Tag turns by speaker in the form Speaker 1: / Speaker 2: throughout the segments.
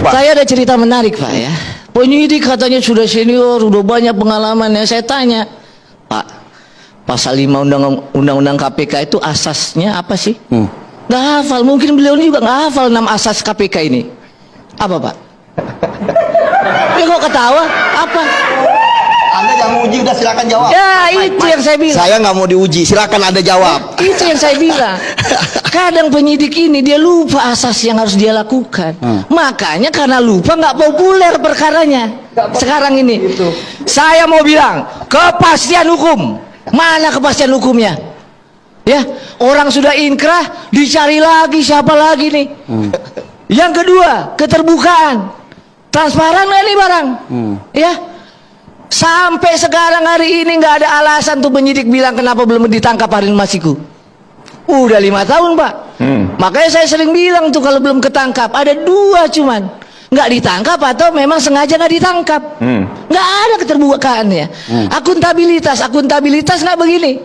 Speaker 1: Pak.
Speaker 2: Saya ada cerita menarik, Pak, ya. Penyidik katanya sudah senior, udah banyak pengalamannya. Saya tanya, Pak, pasal 5 undang-undang KPK itu asasnya apa sih? Nggak hafal, mungkin beliau ini juga nggak hafal 6 asas KPK ini. Apa, Pak? Ya kok ketawa? Apa?
Speaker 3: Anda jangan uji, udah silakan jawab.
Speaker 2: Ya itu yang saya bilang.
Speaker 3: Saya nggak mau diuji, silakan Anda jawab.
Speaker 2: Itu yang saya bilang. Kadang penyidik ini dia lupa asas yang harus dia lakukan. Makanya karena lupa nggak populer perkaranya. Sekarang ini, saya mau bilang kepastian hukum. Mana kepastian hukumnya? Ya, orang sudah inkrah, dicari lagi siapa lagi nih? Yang kedua, keterbukaan, transparan nggak nih barang? Ya. Sampai sekarang hari ini nggak ada alasan tuh penyidik bilang kenapa belum ditangkap Harun Masiku. Udah 5 tahun, Pak. Makanya saya sering bilang tuh kalau belum ketangkap ada 2 cuman nggak ditangkap atau memang sengaja nggak ditangkap. Nggak ada keterbukaannya. Akuntabilitas nggak begini.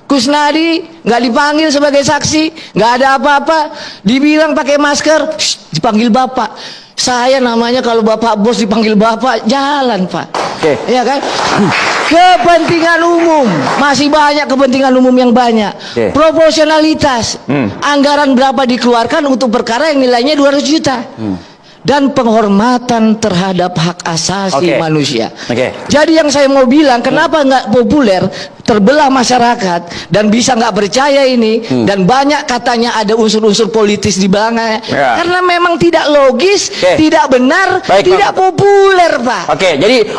Speaker 2: Kusnadi nggak dipanggil sebagai saksi, nggak ada apa-apa, dibilang pakai masker, dipanggil bapak. Saya namanya kalau bapak bos dipanggil bapak jalan, Pak. Ya kan? Kepentingan umum, masih banyak kepentingan umum yang banyak. Proporsionalitas, anggaran berapa dikeluarkan untuk perkara yang nilainya 200 juta. Dan penghormatan terhadap hak asasi manusia. Jadi yang saya mau bilang, kenapa nggak populer, terbelah masyarakat dan bisa nggak percaya ini, dan banyak katanya ada unsur-unsur politis di belakangnya, karena memang tidak logis, tidak benar, tidak populer, Pak.
Speaker 4: Jadi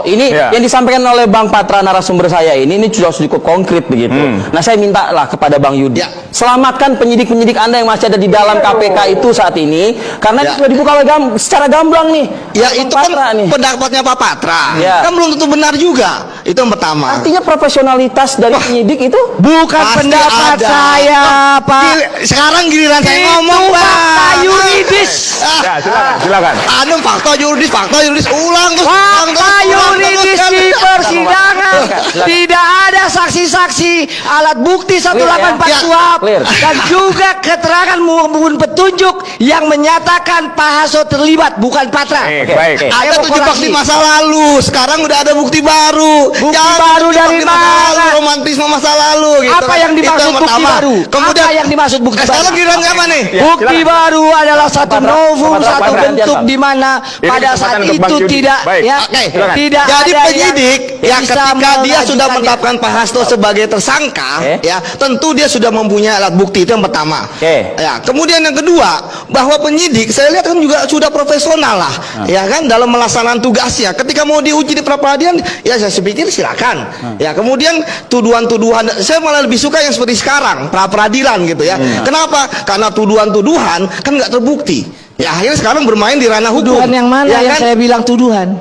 Speaker 4: ini yang disampaikan oleh Bang Patra narasumber saya ini sudah cukup konkret begitu. Nah, saya minta lah kepada Bang Yudi, selamatkan penyidik-penyidik Anda yang masih ada di dalam KPK itu saat ini, karena sudah dibuka secara gamblang nih.
Speaker 3: Ya itu kan pendapatnya Pak Patra. Kan belum tentu benar juga. Itu yang pertama.
Speaker 4: Artinya profesionalitas dari penyidik itu
Speaker 2: bukan pendapat saya, Pak.
Speaker 3: Sekarang giliran saya ngomong, Pak.
Speaker 2: Fakta yuridis.
Speaker 1: Ya, silakan.
Speaker 3: Anu fakta yuridis ulang terus.
Speaker 2: Fakta yuridis di persidangan. Tidak ada saksi-saksi, alat bukti 184 suap, dan juga keterangan maupun petunjuk yang menyatakan Pak Hasso terlibat, bukan Patra.
Speaker 1: Baik.
Speaker 3: Ada terjebak di masa lalu, sekarang udah ada bukti baru.
Speaker 2: Bukti baru dari mana?
Speaker 3: Romantisme masa lalu gitu.
Speaker 2: Apa yang dimaksud bukti baru?
Speaker 3: Kemudian
Speaker 2: apa yang dimaksud bukti baru?
Speaker 3: Sekarang giliran apa nih?
Speaker 2: Bukti baru adalah satu novum, satu bentuk di mana pada saat itu tidak tidak
Speaker 3: jadi
Speaker 2: ada
Speaker 3: penyidik
Speaker 2: yang
Speaker 3: ketika dia sudah menetapkan Pak Hasto sebagai tersangka, tentu dia sudah mempunyai alat bukti. Itu yang pertama. Kemudian yang kedua, bahwa penyidik saya lihat kan juga sudah profesional lah, ya kan, dalam melaksanakan tugasnya. Ketika mau diuji di pra-peradilan, ya saya pikir silakan. Kemudian tuduhan-tuduhan, saya malah lebih suka yang seperti sekarang pra-peradilan gitu ya. Kenapa? Karena tuduhan-tuduhan kan nggak terbukti. Ya akhirnya sekarang bermain di ranah hukum.
Speaker 2: Tuduhan yang mana yang
Speaker 3: kan?
Speaker 2: saya bilang tuduhan?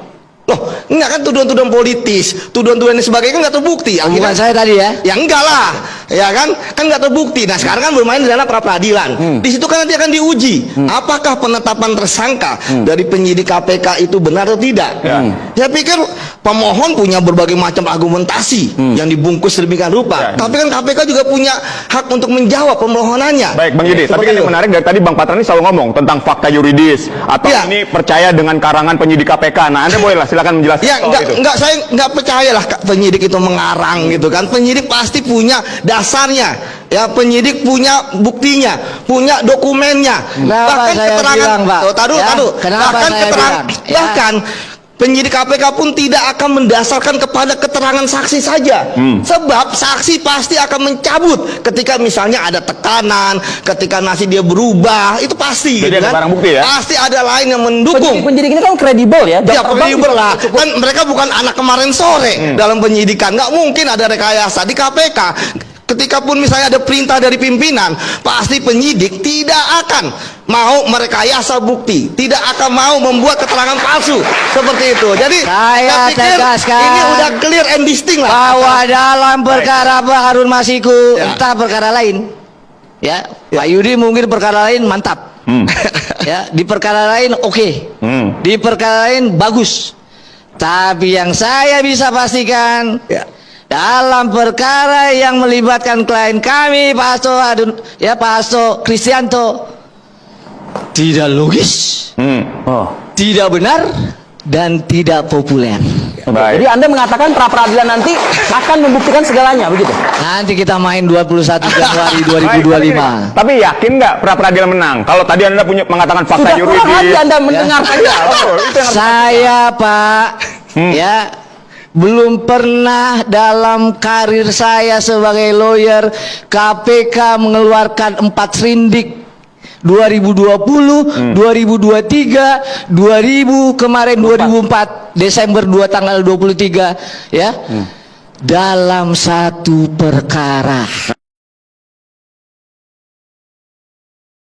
Speaker 3: Loh, enggak kan tuduhan-tuduhan politis, tuduhan-tuduhan dan sebagainya kan nggak terbukti.
Speaker 2: Bukan saya tadi ya?
Speaker 3: Ya enggak lah, ya kan nggak terbukti. Nah sekarang kan bermain di ranah pra-peradilan. Di situ kan nanti akan diuji apakah penetapan tersangka dari penyidik KPK itu benar atau tidak. Saya pikir pemohon punya berbagai macam argumentasi yang dibungkus sedemikian rupa. Tapi kan KPK juga punya hak untuk menjawab permohonannya.
Speaker 1: Baik, Bang Yudi. Tapi kan yang menarik dari tadi Bang Patra ini selalu ngomong tentang fakta yuridis atau ini percaya dengan karangan penyidik KPK. Nah, Anda boleh lah silakan menjelaskan.
Speaker 3: Ya, saya nggak percaya lah penyidik itu mengarang gitu kan. Penyidik pasti punya dasarnya. Ya, penyidik punya buktinya, punya dokumennya. Bahkan keterangan, bahkan penyidik KPK pun tidak akan mendasarkan kepada keterangan saksi saja. Sebab saksi pasti akan mencabut ketika misalnya ada tekanan, ketika nasi dia berubah, itu pasti.
Speaker 1: Jadi ada barang bukti ya?
Speaker 3: Pasti ada lain yang mendukung.
Speaker 4: Penyidik ini kan kredibel ya?
Speaker 3: Ya kredibel lah. Kan mereka bukan anak kemarin sore dalam penyidikan. Nggak mungkin ada rekayasa di KPK. Ketika pun misalnya ada perintah dari pimpinan, pasti penyidik tidak akan mau merekayasa bukti, tidak akan mau membuat keterangan palsu seperti itu. Jadi
Speaker 2: saya
Speaker 3: pikir
Speaker 2: tegaskan
Speaker 3: ini udah clear and distinct lah
Speaker 2: bahwa dalam perkara Pak Harun Masiku, entah perkara lain, Pak Yudi mungkin perkara lain mantap, di perkara lain di perkara lain bagus. Tapi yang saya bisa pastikan, dalam perkara yang melibatkan klien kami Pak Hasto Kristianto, tidak logis, tidak benar dan tidak populer.
Speaker 1: Baik.
Speaker 4: Jadi Anda mengatakan pra peradilan nanti akan membuktikan segalanya, begitu?
Speaker 2: Nanti kita main 21 Januari 2025.
Speaker 1: Tapi yakin nggak pra peradilan menang? Kalau tadi Anda mengatakan fakta
Speaker 4: Sudah kurang lagi
Speaker 1: yuridis.
Speaker 4: Anda mendengar saja.
Speaker 2: Saya Pak, ya belum pernah dalam karir saya sebagai lawyer KPK mengeluarkan 4 sprindik. 2020, 2023, 2000 kemarin 2004 Desember 2 tanggal 23 ya. Dalam satu perkara.